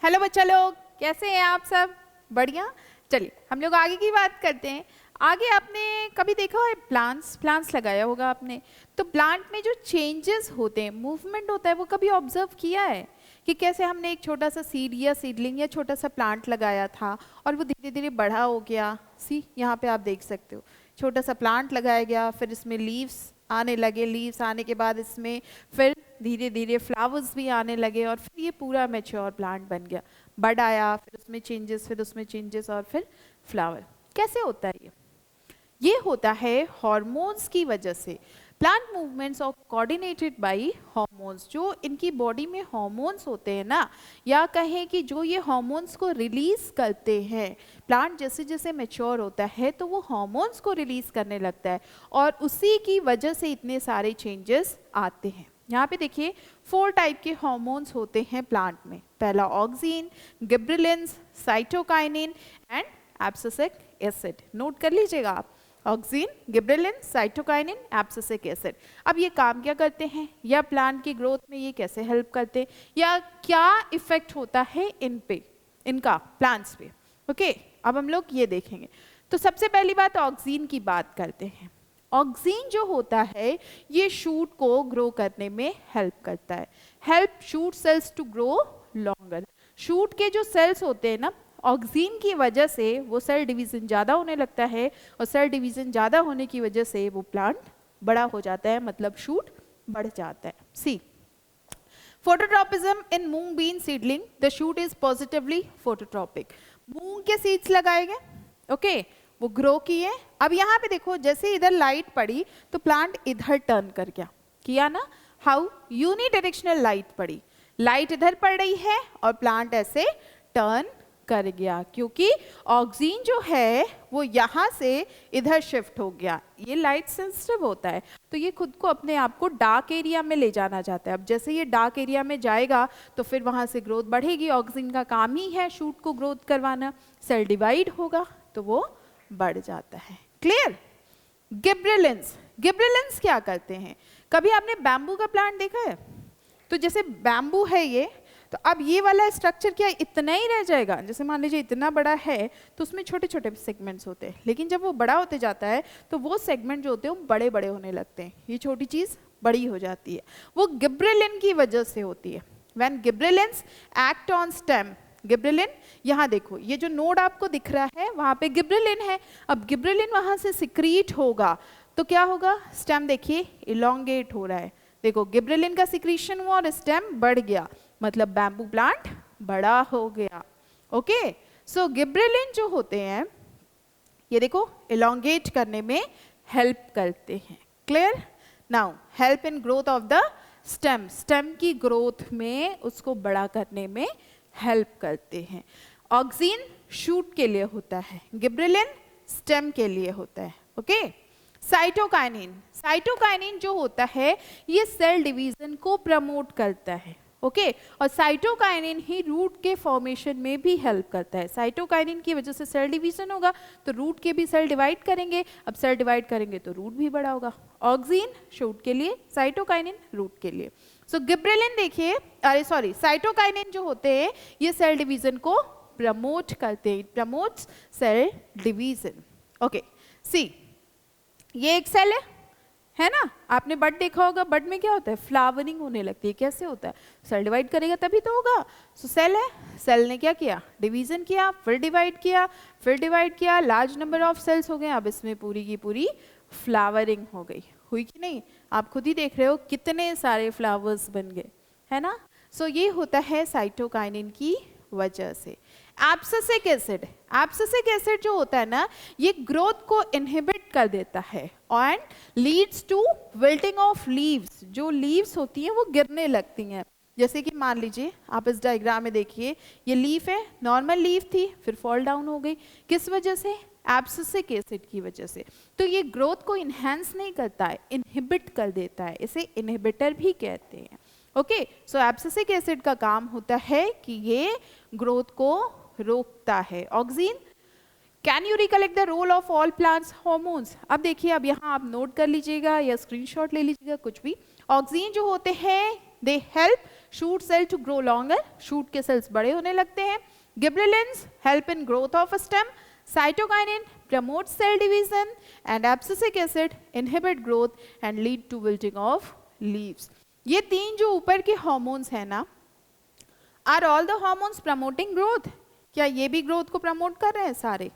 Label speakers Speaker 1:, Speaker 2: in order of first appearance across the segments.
Speaker 1: Hello बच्चा लोग, कैसे हैं आप सब? बढ़िया। चलिए हम लोग आगे की बात करते हैं। आगे आपने कभी देखा है प्लांट्स लगाया होगा आपने, तो प्लांट में जो चेंजेस होते हैं, मूवमेंट होता है, वो कभी ऑब्जर्व किया है कि कैसे हमने एक छोटा सा सीड या सीडलिंग या छोटा सा प्लांट लगाया था और वो धीरे धीरे बड़ा हो गया। सी यहाँ पे आप देख सकते हो, छोटा सा प्लांट लगाया गया, फिर इसमें लीव्स आने लगे, लीव्स आने के बाद इसमें फिर धीरे धीरे फ्लावर्स भी आने लगे और फिर ये पूरा मैच्योर प्लांट बन गया। बड आया, फिर उसमें चेंजेस, फिर उसमें चेंजेस और फिर फ्लावर। कैसे होता है ये होता है हार्मोन्स की वजह से। Plant movements are coordinated by hormones. जो इनकी बॉडी में हार्मोन्स होते हैं ना, या कहें कि जो ये हार्मोन्स को रिलीज करते हैं, प्लांट जैसे जैसे मैच्योर होता है तो वो हार्मोन्स को रिलीज करने लगता है और उसी की वजह से इतने सारे चेंजेस आते हैं। यहाँ पे देखिए 4 टाइप के हार्मोन्स होते हैं प्लांट में। पहला auxin, gibberellins, cytokinin and abscisic acid. Note कर लीजिएगा आप, auxin, gibberellin, cytokinin, abscisic acid. अब ये काम क्या करते हैं, या प्लांट की ग्रोथ में ये कैसे हेल्प करते हैं, या क्या इफेक्ट होता है इन पे, इनका प्लांट्स पे। ओके, अब हम लोग ये देखेंगे। तो सबसे पहली बात ऑक्सिन की बात करते हैं। ऑक्सिन जो होता है ये शूट को ग्रो करने में हेल्प करता है। Help shoot cells to grow longer. Shoot के जो सेल्स होते हैं ना, ऑक्सिन की वजह से वो सेल डिवीजन ज़्यादा होने लगता है और सेल डिवीजन ज़्यादा होने की वजह से वो प्लांट बड़ा हो जाता है, मतलब शूट बढ़ जाता है। See phototropism in moong bean seedling, the shoot is positively phototropic. मूंग के सीड्स लगाए गए, ओके, वो ग्रो किए। अब यहाँ पे देखो, जैसे इधर लाइट पड़ी तो प्लांट इधर टर्न कर गया, किया ना, हाउ, यूनिडायरेक्शनल लाइट पड़ी, लाइट इधर पड़ रही है और प्लांट ऐसे टर्न कर गया, क्योंकि ऑक्सीजन जो है वो यहाँ से इधर शिफ्ट हो गया। ये लाइट सेंसिटिव होता है तो ये खुद को अपने आप को डार्क एरिया में ले जाना चाहता है। अब जैसे ये डार्क एरिया में जाएगा तो फिर वहाँ से ग्रोथ बढ़ेगी। ऑक्सीजन का काम ही है शूट को ग्रोथ करवाना। सेल डिवाइड होगा तो वो बढ़ जाता है। क्लियर? गिबरेलिंस, गिबरेलिंस क्या करते हैं? कभी आपने बैम्बू का प्लांट देखा है? तो जैसे बैम्बू है ये, तो अब ये वाला स्ट्रक्चर क्या इतना ही रह जाएगा? जैसे मान लीजिए इतना बड़ा है तो उसमें छोटे छोटे सेगमेंट्स होते हैं, लेकिन जब वो बड़ा होते जाता है तो वो सेगमेंट जो होते हैं वो बड़े बड़े होने लगते हैं। ये छोटी चीज बड़ी हो जाती है, वो गिबरेलिन की वजह से होती है। When gibberellins act on stem, gibberellin, यहाँ देखो ये जो नोड आपको दिख रहा है वहाँ पे गिबरेलिन है। अब गिबरेलिन वहाँ से सिक्रीट होगा तो क्या होगा? स्टेम देखिए इलोंगेट हो रहा है। देखो गिबरेलिन का सिक्रीशन हुआ और स्टेम बढ़ गया, मतलब बैम्बू प्लांट बड़ा हो गया। ओके, सो गिबरेलिन जो होते हैं ये देखो इलोंगेट करने में हेल्प करते हैं। Clear? Now help in growth of the stem, stem की ग्रोथ में उसको बड़ा करने में हेल्प करते हैं। ऑक्सीजन शूट के लिए होता है, गिबरेलिन स्टेम के लिए होता है। ओके, साइटोकाइनिन, साइटोकाइनिन जो होता है ये सेल डिवीजन को प्रमोट करता है। ओके, और साइटोकाइनिन ही रूट के फॉर्मेशन में भी हेल्प करता है। साइटोकाइनिन की वजह से सेल डिवीजन होगा तो रूट के भी सेल डिवाइड करेंगे, अब सेल डिवाइड करेंगे तो रूट भी बड़ा होगा। ऑक्सीजन शूट के लिए, साइटोकाइनिन रूट के लिए। सो गिबरेलिन देखिए, अरे सॉरी, साइटोकाइनिन जो होते हैं ये सेल डिवीजन को प्रमोट करते हैं, प्रमोट्स सेल डिवीजन। ओके, सी ये एक सेल है ना, आपने बड देखा होगा, बड में क्या होता है? फ्लावरिंग होने लगती है। कैसे होता है? सेल डिवाइड करेगा तभी तो होगा। सो सेल है, सेल ने क्या किया? डिवीजन किया, फिर डिवाइड किया, फिर डिवाइड किया, लार्ज नंबर ऑफ सेल्स हो गए। अब इसमें पूरी की पूरी फ्लावरिंग हो गई। हुई कि नहीं? आप खुद ही देख रहे हो कितने सारे फ्लावर्स बन गए, है ना। सो ये होता है साइटोकाइनिन की वजह से। एब्सिसिक एसिड, एब्सिसिक एसिड जो होता है ना ये ग्रोथ को इनहिबिट कर देता है and leads to wilting of leaves. जो लीव्स होती हैं वो गिरने लगती हैं। जैसे कि मान लीजिए आप इस डायग्राम में देखिए, ये लीफ है, नॉर्मल लीफ थी, फिर फॉल डाउन हो गई। किस वजह से? एब्सिसिक एसिड की वजह से। तो ये ग्रोथ को इन्हेंस नहीं करता है, इनहिबिट कर देता है। इसे इनहिबिटर भी कहते हैं। ओके, सो एब्सिसिक एसिड का काम होता है कि ये ग्रोथ को रोकता है। Oxygen, can you recollect the role of all plants hormones? अब देखिए, अब यहाँ आप नोट कर लीजिएगा या स्क्रीनशॉट ले लीजिएगा, कुछ भी। ऑक्सीजन जो होते हैं they help shoot cell to grow longer, shoot के सेल्स बड़े होने लगते हैं. Gibberellins help in growth of stem. Cytokinin promotes cell division and abscisic acid inhibit growth and lead to wilting of leaves. ये तीन जो ऊपर के हार्मोन्स हैं ना, are all the hormones promoting growth? क्या ये भी ग्रोथ को प्रमोट कर रहे हैं सारे?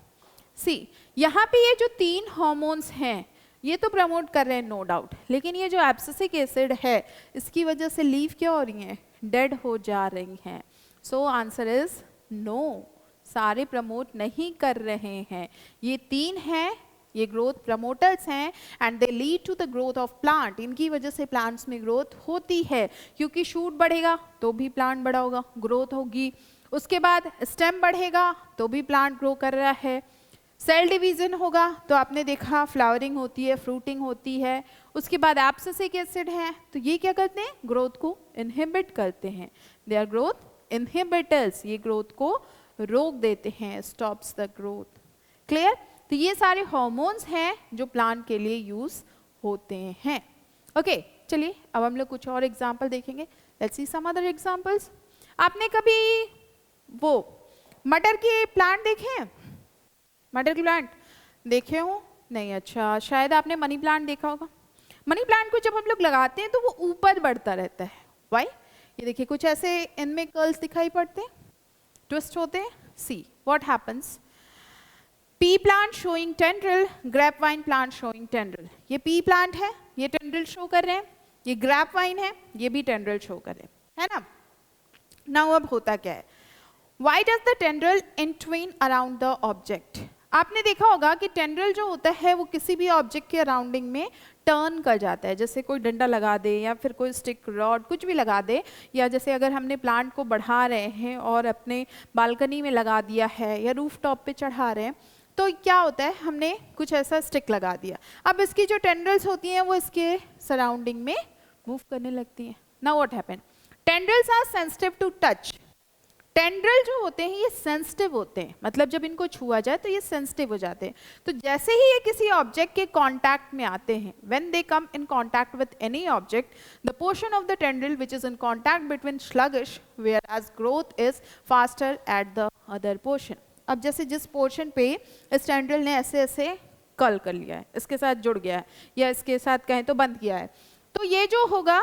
Speaker 1: सी, यहाँ पे ये जो तीन हार्मोन्स हैं ये तो प्रमोट कर रहे हैं नो डाउट, लेकिन ये जो एब्सिसिक एसिड है इसकी वजह से लीफ क्या हो रही हैं? डेड हो जा रही हैं. सो आंसर इज नो, सारे प्रमोट नहीं कर रहे हैं. ये तीन हैं, ये ग्रोथ प्रमोटर्स हैं and they lead to the growth of plant. इनकी वजह से प्लांट्स में ग्रोथ होती है, क्योंकि शूट बढ़ेगा तो भी प्लांट बड़ा होगा, ग्रोथ होगी. उसके बाद स्टेम बढ़ेगा तो भी प्लांट ग्रो कर रहा है. सेल डिवीजन होगा तो आपने देखा फ्लावरिंग होती है, फ्रूटिंग होती है. उसके बाद एब्सिसिक एसिड है तो ये क्या करते हैं? ग्रोथ को इनहिबिट करते हैं. दे आर ग्रोथ इनहिबिटर्स, ये ग्रोथ को रोक देते हैं, स्टॉप्स द ग्रोथ. क्लियर? तो ये सारे हार्मोन्स हैं जो प्लांट के लिए यूज होते हैं. ओके, चलिए अब हम लोग कुछ और एग्जांपल देखेंगे. Let's see some other examples. आपने कभी वो मटर के प्लांट देखे हैं? मटर के प्लांट देखे हो? नहीं, अच्छा, शायद आपने मनी प्लांट देखा होगा. मनी प्लांट को जब हम लोग लगाते हैं तो वो ऊपर बढ़ता रहता है. वाई? ये देखिए कुछ ऐसे इनमें कर्ल्स दिखाई पड़ते हैं, ट्विस्ट होते हैं. See what happens. Pea plant showing tendril, grape vine plant showing tendril. ये पी प्लांट है, ये टेंड्रिल शो कर रहे हैं. ये ग्रेप वाइन है, ये भी टेंड्रिल शो कर रहे हैं, है ना. नाउ अब होता क्या है? Why does the tendril entwine around the object? आपने देखा होगा कि टेंड्रिल जो होता है वो किसी भी ऑब्जेक्ट के अराउंडिंग में टर्न कर जाता है. जैसे कोई डंडा लगा दे या फिर कोई स्टिक, रॉड, कुछ भी लगा दे, या जैसे अगर हमने प्लांट को बढ़ा रहे हैं और अपने बालकनी में लगा दिया है या रूफ टॉप पे चढ़ा रहे हैं, तो क्या होता है? हमने कुछ ऐसा स्टिक लगा दिया. अब इसकी जो टेंड्रिल्स होती हैं वो इसके सराउंडिंग में मूव करने लगती हैं. Now what happen? Tendrils are sensitive to touch. Tendril जो होते हैं ये सेंसिटिव होते हैं, मतलब जब इनको छुआ जाए तो ये सेंसिटिव हो जाते हैं. तो जैसे ही ये किसी ऑब्जेक्ट के कांटेक्ट में आते हैं, when they come in contact with any object, the portion of the tendril which is in contact between sluggish, whereas growth is faster at the other portion. अब जैसे जिस पोर्शन पे इस tendril ने ऐसे ऐसे कल कर लिया है, इसके साथ जुड़ गया है, या इसके साथ कहें तो बंद किया है, तो ये जो होगा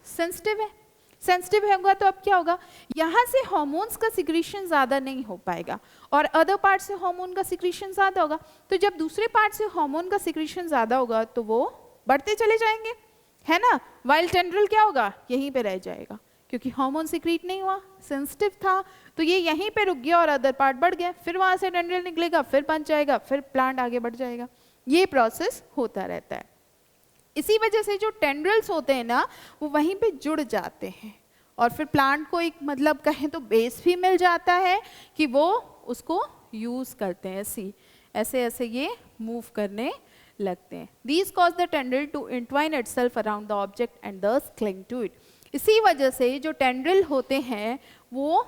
Speaker 1: सेंसिटिव है. सेंसिटिव होगा तो अब क्या होगा? यहाँ से हार्मोन्स का सिक्रीशन ज़्यादा नहीं हो पाएगा और अदर पार्ट से हार्मोन का सिक्रीशन ज़्यादा होगा. तो जब दूसरे पार्ट से हार्मोन का सिक्रीशन ज़्यादा होगा तो वो बढ़ते चले जाएंगे, है ना. वाइल टेंड्रिल क्या होगा? यहीं पे रह जाएगा, क्योंकि हार्मोन सिक्रीट नहीं हुआ, सेंसिटिव था, तो ये यहीं पे रुक गया और अदर पार्ट बढ़ गया. फिर वहाँ से टेंड्रिल निकलेगा, फिर बन जाएगा, फिर प्लांट आगे बढ़ जाएगा. ये प्रोसेस होता रहता है. इसी वजह से जो टेंड्रिल्स होते हैं ना वो वहीं पे जुड़ जाते हैं और फिर प्लांट को एक मतलब कहें तो बेस भी मिल जाता है कि वो उसको यूज करते हैं. सी ऐसे ऐसे ये मूव करने लगते हैं. These cause the tendril to entwine itself around the object and thus cling to it. इसी वजह से जो टेंड्रिल होते हैं वो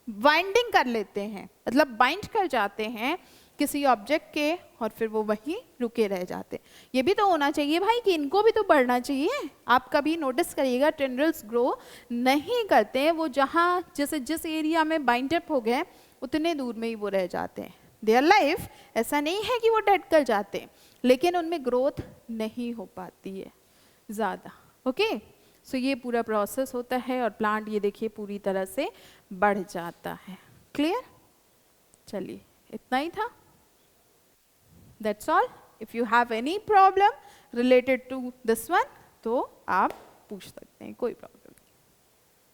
Speaker 1: बाइंडिंग कर लेते हैं, मतलब बाइंड कर जाते हैं किसी ऑब्जेक्ट के और फिर वो वहीं रुके रह जाते. ये भी तो होना चाहिए भाई कि इनको भी तो बढ़ना चाहिए. आप कभी नोटिस करिएगा टेंड्रिल्स ग्रो नहीं करते हैं, वो जहाँ जैसे जिस एरिया में बाइंड अप हो गए उतने दूर में ही वो रह जाते हैं. देयर लाइफ ऐसा नहीं है कि वो डेड कर जाते हैं, लेकिन उनमें ग्रोथ नहीं हो पाती है ज़्यादा. ओके, सो ये पूरा प्रोसेस होता है और प्लांट ये देखिए पूरी तरह से बढ़ जाता है. क्लियर? चलिए इतना ही था. That's all. If you have any problem related to this one, तो आप पूछ सकते हैं, कोई प्रॉब्लम